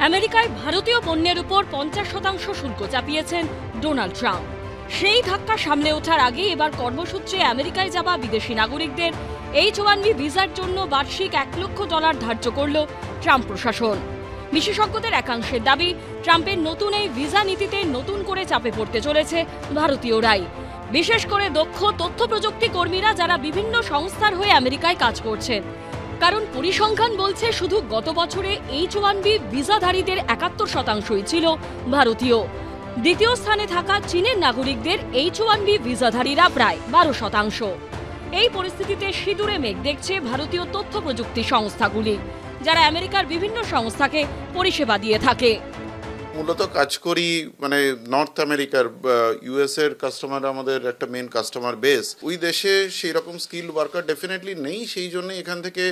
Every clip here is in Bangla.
আমেরিকায় ভারতীয় পণ্যের উপর 50% শুল্ক চাপিয়েছেন ডোনাল্ড ট্রাম্প। সেই ধাক্কা সামলে ওঠার আগে এবার কর্মসূত্রে আমেরিকায় যাওয়া বিদেশি নাগরিকদের H-1B ভিসার জন্য বার্ষিক $1 লক্ষ ধার্য করল ট্রাম্প প্রশাসন। বিশেষজ্ঞদের একাংশের দাবি, ট্রাম্পের নতুন এই ভিসা নীতিতে নতুন করে চাপে পড়তে চলেছে ভারতীয়রাই, বিশেষ করে দক্ষ তথ্য প্রযুক্তি কর্মীরা যারা বিভিন্ন সংস্থার হয়ে আমেরিকায় কাজ করছেন। কারণ পরিসংখ্যান বলছে শুধু গত বছরে H-1B ভিসাধারীদের 71%ই ছিল ভারতীয়। দ্বিতীয় স্থানে থাকা চীনের নাগরিকদের H-1B ভিসাধারীরা প্রায় 12%। এই পরিস্থিতিতে সিঁদুরে মেঘ দেখছে ভারতীয় তথ্য প্রযুক্তি সংস্থাগুলি, যারা আমেরিকার বিভিন্ন সংস্থাকে পরিষেবা দিয়ে থাকে। মূলত কাজ করি মানে নর্থ আমেরিকার ইউএস এর কাস্টমার আমাদের একটা মেন কাস্টমার বেস। ওই দেশে সেই রকম স্কিল ওয়ার্কার ডেফিনেটলি নেই, সেই জন্য এখান থেকে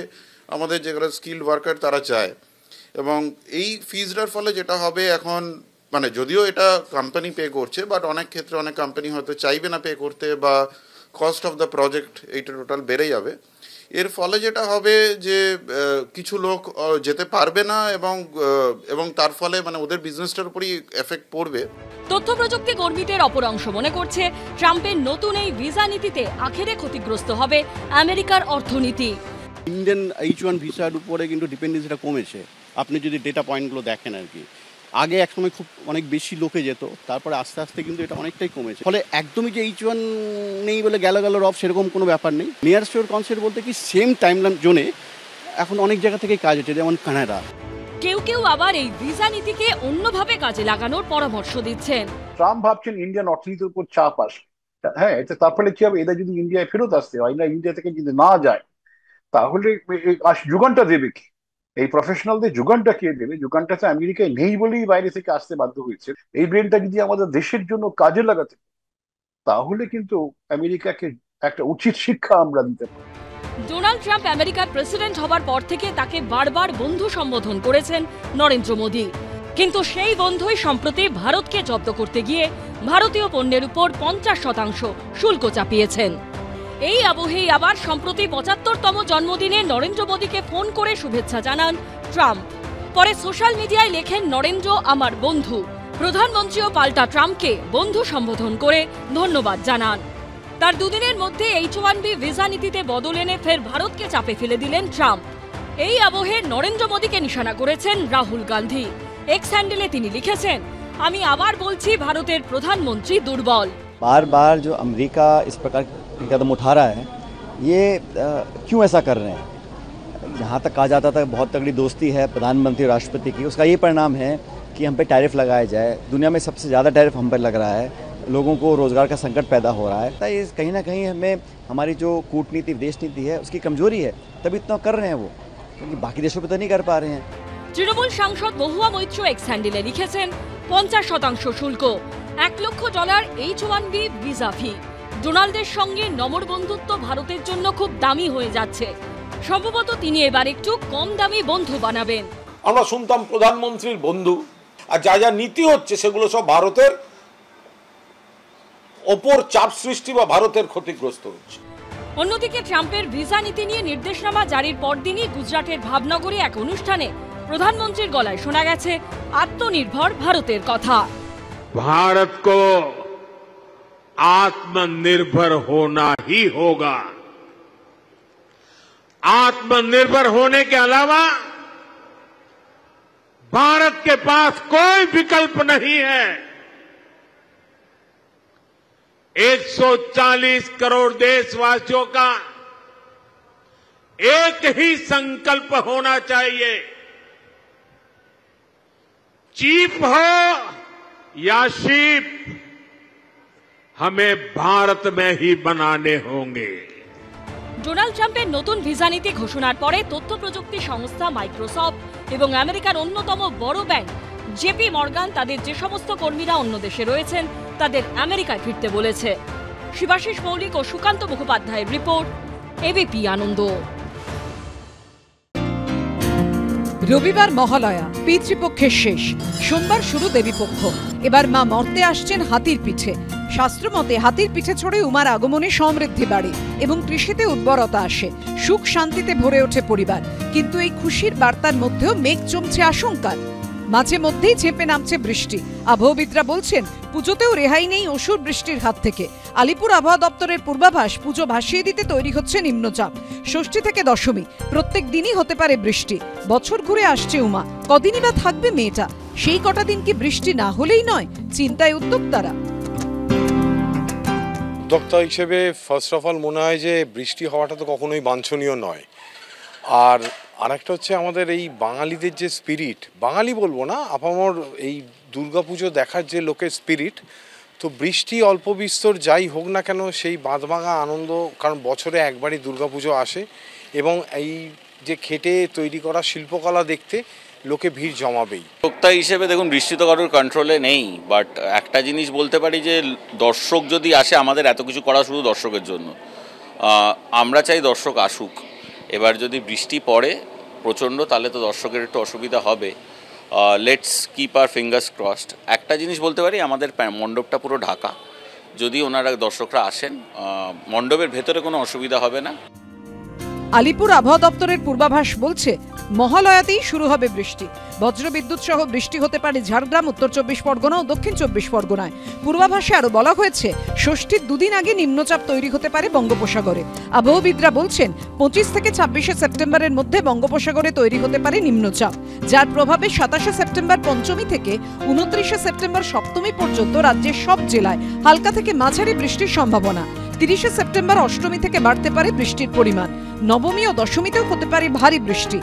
আমাদের যেগুলো স্কিল ওয়ার্কার তারা চায়। এবং এই ফিজটার ফলে যেটা হবে এখন, মানে যদিও এটা কোম্পানি পে করছে, বাট অনেক ক্ষেত্রে অনেক কোম্পানি হয়তো চাইবে না পে করতে, বা কস্ট অফ দ্য প্রজেক্ট এইটা টোটাল বেড়ে যাবে। এর ফলে যেটা হবে যে কিছু লোক যেতে পারবে না, এবং তার ফলে মানে ওদের বিজনেসটার উপরই এফেক্ট পড়বে। তথ্য প্রযুক্তি কর্মীদের অপর অংশ মনে করছে, ট্রাম্পের নতুন এই ভিসা নীতিতে আখেরে ক্ষতিগ্রস্ত হবে আমেরিকার অর্থনীতি। ইন্ডিয়ান H-1 ভিসার উপরে কিন্তু ডিপেন্ডেন্সিটা কমেছে। আপনি যদি ডেটা পয়েন্টগুলো দেখেন আর কি, আগে একসময় খুব অনেক বেশি লোকে যেত, তারপরে আস্তে আস্তে কিন্তু এটা অনেকটাই কমেছে। ফলে একদমই যে H-1 নেই বলে গেল রব সেরকম কোনো ব্যাপার নেই। নিয়ার শিওর কনসেপ্ট বলতে কি সেম টাইম জোনে এখন অনেক জায়গা থেকে কাজ হচ্ছে, যেমন কানাডা। কেউ কেউ আবার এই ভিসা নীতিকে অন্যভাবে কাজে লাগানোর পরামর্শ দিচ্ছেন। ট্রাম্প ভাবছেন ইন্ডিয়ান অর্থনীতির উপর চাপ আসবে। হ্যাঁ, তার ফলে কি হবে, এরা যদি ইন্ডিয়ায় ফেরত আসতে হয় না, ইন্ডিয়া থেকে যদি না যায়, তাহলে যোগানটা দেবে কি? এই প্রফেশনালদের যোগানটা কে দেবে? যোগানটা তো আমেরিকায় নেই বলেই বাইরে থেকে আসতে বাধ্য হয়েছে। এই ব্রেনটা যদি আমাদের দেশের জন্য কাজে লাগাতে, তাহলে কিন্তু আমেরিকাকে একটা উচিত শিক্ষা আমরা দিতে পারি। ডোনাল্ড ট্রাম্প আমেরিকার প্রেসিডেন্ট হবার পর থেকে তাকে বারবার বন্ধু সম্বোধন করেছেন নরেন্দ্র মোদী, কিন্তু সেই বন্ধুই সম্প্রতি ভারতকে জব্দ করতে গিয়ে ভারতীয় পণ্যের উপর 50% শুল্ক চাপিয়েছেন। এই আবহেই আবার সম্প্রতি 75তম জন্মদিনে নরেন্দ্র মোদীকে ফোন করে শুভেচ্ছা জানান ট্রাম্প। পরে সোশ্যাল মিডিয়ায় লেখেন, নরেন্দ্র আমার বন্ধু। প্রধানমন্ত্রীও পাল্টা ট্রাম্পকে বন্ধু সম্বোধন করে ধন্যবাদ জানান। তার দুদিনের মধ্যে H-1B ভিসা নীতিতে বদল এনে ফের ভারতকে চাপে ফেলে দিলেন ট্রাম্প। এই আবহে নরেন্দ্র মোদীকে নিশানা করেছেন রাহুল গান্ধী। এক্স হ্যান্ডেলে তিনি লিখেছেন, আমি আবার বলছি ভারতের প্রধানমন্ত্রী দুর্বল। बार बार जो अमेरिका इस प्रकार के कदम उठा रहा है, ये क्यों ऐसा कर रहे हैं? जहाँ तक कहा जाता था बहुत तगड़ी दोस्ती है प्रधानमंत्री और राष्ट्रपति की, उसका ये परिणाम है कि हम पे टैरिफ लगाया जाए। दुनिया में सबसे ज़्यादा टैरिफ हम पर लग रहा है, लोगों को रोज़गार का संकट पैदा हो रहा है। तो ये कहीं ना कहीं हमें हमारी जो कूटनीति विदेश नीति है उसकी कमजोरी है, तभी इतना कर रहे हैं वो, क्योंकि बाकी देशों पर तो नहीं कर पा रहे हैं। তৃণমূল সাংসদ মহুয়া মৈত্র এক্স হ্যান্ডেলে লিখেছেন, 50% শুল্ক, $1 লক্ষ H-1B ভিসা ফি। ডোনাল্ডের সঙ্গে নমর বন্ধুত্ব ভারতের জন্য খুব দামি হয়ে যাচ্ছে। সম্ভবত তিনি এবার একটু কম দামি বন্ধু বানাবেন। আমরা শুনতাম প্রধানমন্ত্রীর বন্ধু, আর যা যা নীতি হচ্ছে সেগুলো সব ভারতের ওপর চাপ সৃষ্টি বা ভারতের ক্ষতিগ্রস্ত হচ্ছে। অন্যদিকে ট্রাম্পের ভিসা নীতি নিয়ে নির্দেশনামা জারির পরদিনই গুজরাটের ভাবনগরে এক অনুষ্ঠানে প্রধানমন্ত্রীর গলায় শোনা গেছে আত্মনির্ভর ভারতের কথা। भारत को आत्मनिर्भर होना ही होगा। आत्मनिर्भर होने के अलावा भारत के पास कोई विकल्प नहीं है। 140 करोड़ देशवासियों का एक ही संकल्प होना चाहिए, चीप हो या शीप, हमें भारत में ही बनाने होंगे। ডোনাল্ড ট্রাম্পের নতুন ভিসা নীতি ঘোষণার পরে তথ্য প্রযুক্তি সংস্থা মাইক্রোসফট এবং আমেরিকার অন্যতম বড় ব্যাংক জেপি মর্গান তাদের যে সমস্ত কর্মীরা অন্য দেশে রয়েছেন তাদের আমেরিকায় ফিরতে বলেছে। শিবাশিস মৌলিক ও সুকান্ত মুখোপাধ্যায়ের রিপোর্ট, এবিপি আনন্দ। রবিবার মহালয়া, পিতৃপক্ষের শেষ, সোমবার শুরু দেবীপক্ষ। এবার মা মর্তে আসছেন হাতির পিঠে। শাস্ত্রমতে হাতির পিঠে চড়ে উমার আগমনে সমৃদ্ধি বাড়ে এবং কৃষিতে উর্বরতা আসে, সুখ শান্তিতে ভরে ওঠে পরিবার। কিন্তু এই খুশির বার্তার মধ্যেও মেঘ জমছে আশঙ্কার। মাঝে মধ্যেই ঝেঁপে নামছে বৃষ্টি। আবহাওয়াবিদরা বলছেন পুজোতেও রেহাই নেই অসুর বৃষ্টির হাত থেকে। আলিপুর আবহাওয়া দপ্তরের পূর্বাভাস, পুজো ভাসিয়ে দিতে তৈরি হচ্ছে নিম্নচাপ। ষষ্ঠী থেকে দশমী প্রত্যেক দিনই হতে পারে বৃষ্টি। বছর ঘুরে আসছে উমা, কদিনই বা থাকবে মেয়েটা? সেই কটা দিন কি বৃষ্টি না হলেই নয়? চিন্তায় উদ্যোক্তারা। উদ্যোক্তা হিসেবে ফার্স্ট অফ অল মনে হয় যে বৃষ্টি হওয়াটা তো কখনোই বাঞ্ছনীয় নয়। আর আরেকটা হচ্ছে আমাদের এই বাঙালিদের যে স্পিরিট, বাঙালি বলবো না, আপামর এই দুর্গাপুজো দেখার যে লোকের স্পিরিট, তো বৃষ্টি অল্প বিস্তর যাই হোক না কেন সেই বাঁধভাঙা আনন্দ, কারণ বছরে একবারই দুর্গাপুজো আসে এবং এই যে খেটে তৈরি করা শিল্পকলা দেখতে লোকে ভিড় জমাবেই। উদ্যোক্তা হিসেবে দেখুন, বৃষ্টি তো কারোর কন্ট্রোলে নেই, বাট একটা জিনিস বলতে পারি যে দর্শক যদি আসে, আমাদের এত কিছু করা শুধু দর্শকের জন্য, আমরা চাই দর্শক আসুক। এবার যদি বৃষ্টি পড়ে প্রচণ্ড, তাহলে তো দর্শকের একটু অসুবিধা হবে। Let's keep our fingers crossed. একটা জিনিস বলতে পারি, আমাদের মণ্ডপটা পুরো ঢাকা, যদি ওনারা দর্শকরা আসেন মণ্ডপের ভেতরে কোনো অসুবিধা হবে না। আলিপুর আবহাওয়া দপ্তরের পূর্বাভাস বলছে মহালয়াতেই শুরু হবে বৃষ্টি। বজ্রবিদ্যুৎ সহ বৃষ্টি হতে পারে ঝাড়গ্রাম, উত্তর 24 পরগনা ও দক্ষিণ 24 পরগনায়। পূর্বাভাসে আরো বলা হয়েছে ষষ্ঠীর দুদিন আগে নিম্নচাপ তৈরি হতে পারে বঙ্গোপসাগরে। আবহাওয়াবিদরা বলছেন 25 থেকে 26 সেপ্টেম্বরের মধ্যে বঙ্গোপসাগরে তৈরি হতে পারে নিম্নচাপ, যার প্রভাবে 27 সেপ্টেম্বর পঞ্চমী থেকে 29 সেপ্টেম্বর সপ্তমী পর্যন্ত রাজ্যের সব জেলায় হালকা থেকে মাঝারি বৃষ্টির সম্ভাবনা। 30 সেপ্টেম্বর অষ্টমী থেকে বাড়তে পারে বৃষ্টির পরিমাণ। নবমী ও দশমীতেও হতে পারে ভারী বৃষ্টি।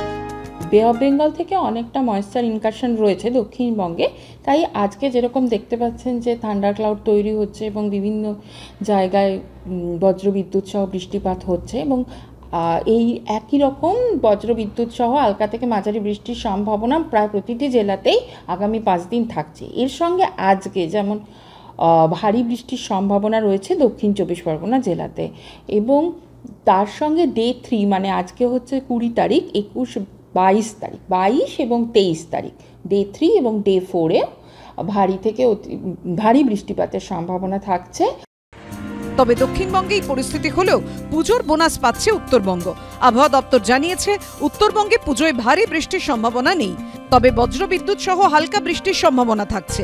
বে অফ বেঙ্গল থেকে অনেকটা ময়েশ্চার ইনকারশন রয়েছে দক্ষিণবঙ্গে, তাই আজকে যেরকম দেখতে পাচ্ছেন যে থান্ডার ক্লাউড তৈরি হচ্ছে এবং বিভিন্ন জায়গায় বজ্রবিদ্যুৎ সহ বৃষ্টিপাত হচ্ছে, এবং এই একই রকম বজ্রবিদ্যুৎ সহ হালকা থেকে মাঝারি বৃষ্টির সম্ভাবনা প্রায় প্রতিটি জেলাতেই আগামী 5 দিন থাকছে। এর সঙ্গে আজকে যেমন ভারী বৃষ্টির সম্ভাবনা রয়েছে দক্ষিণ 24 পরগনা জেলাতে, এবং তার সঙ্গে ডে 3 মানে আজকে হচ্ছে 20 তারিখ, 21, 22 তারিখ, 22 এবং 23 তারিখ, ডে 3 এবং ডে 4-এ ভারী থেকে ভারী বৃষ্টিপাতের সম্ভাবনা থাকছে। তবে দক্ষিণবঙ্গে এই পরিস্থিতি হলেও পুজোর বোনাস পাচ্ছে উত্তরবঙ্গ। আবহাওয়া দপ্তর জানিয়েছে উত্তরবঙ্গে পুজোয় ভারী বৃষ্টির সম্ভাবনা নেই, তবে বজ্রবিদ্যুৎ সহ হালকা বৃষ্টির সম্ভাবনা থাকছে।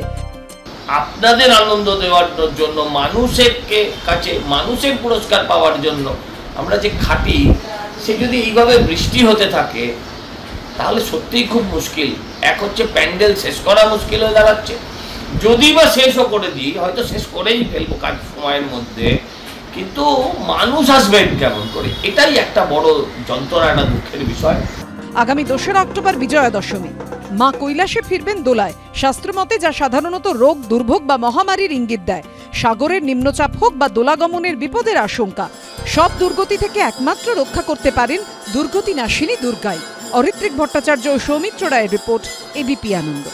আপনাদের আনন্দ দেওয়ার জন্য, মানুষের কাছে মানুষের পুরস্কার পাওয়ার জন্য আমরা যে খাটি, সে যদি এইভাবে বৃষ্টি হতে থাকে তাহলে সত্যিই খুব মুশকিল। এক হচ্ছে প্যান্ডেল শেষ করা মুশকিল হয়ে দাঁড়াচ্ছে, যদি বা শেষও করে দিই, হয়তো শেষ করেই ফেলবো কাজ সময়ের মধ্যে, কিন্তু মানুষ আসবেন কেমন করে, এটাই একটা বড় যন্ত্রণা, একটা দুঃখের বিষয়। আগামী 2রা অক্টোবর বিজয়া দশমী। মা কৈলাসে ফিরবেন দোলায়, শাস্ত্রমতে যা সাধারণত রোগ, দুর্ভোগ বা মহামারীর ইঙ্গিত দেয়। সাগরের নিম্নচাপ হোক বা দোলাগমনের বিপদের আশঙ্কা, সব দুর্গতি থেকে একমাত্র রক্ষা করতে পারেন দুর্গতি নাশিনী দুর্গাই। অরিত্রিক ভট্টাচার্য ও সৌমিত্র রায়ের রিপোর্ট, এবিপি আনন্দ।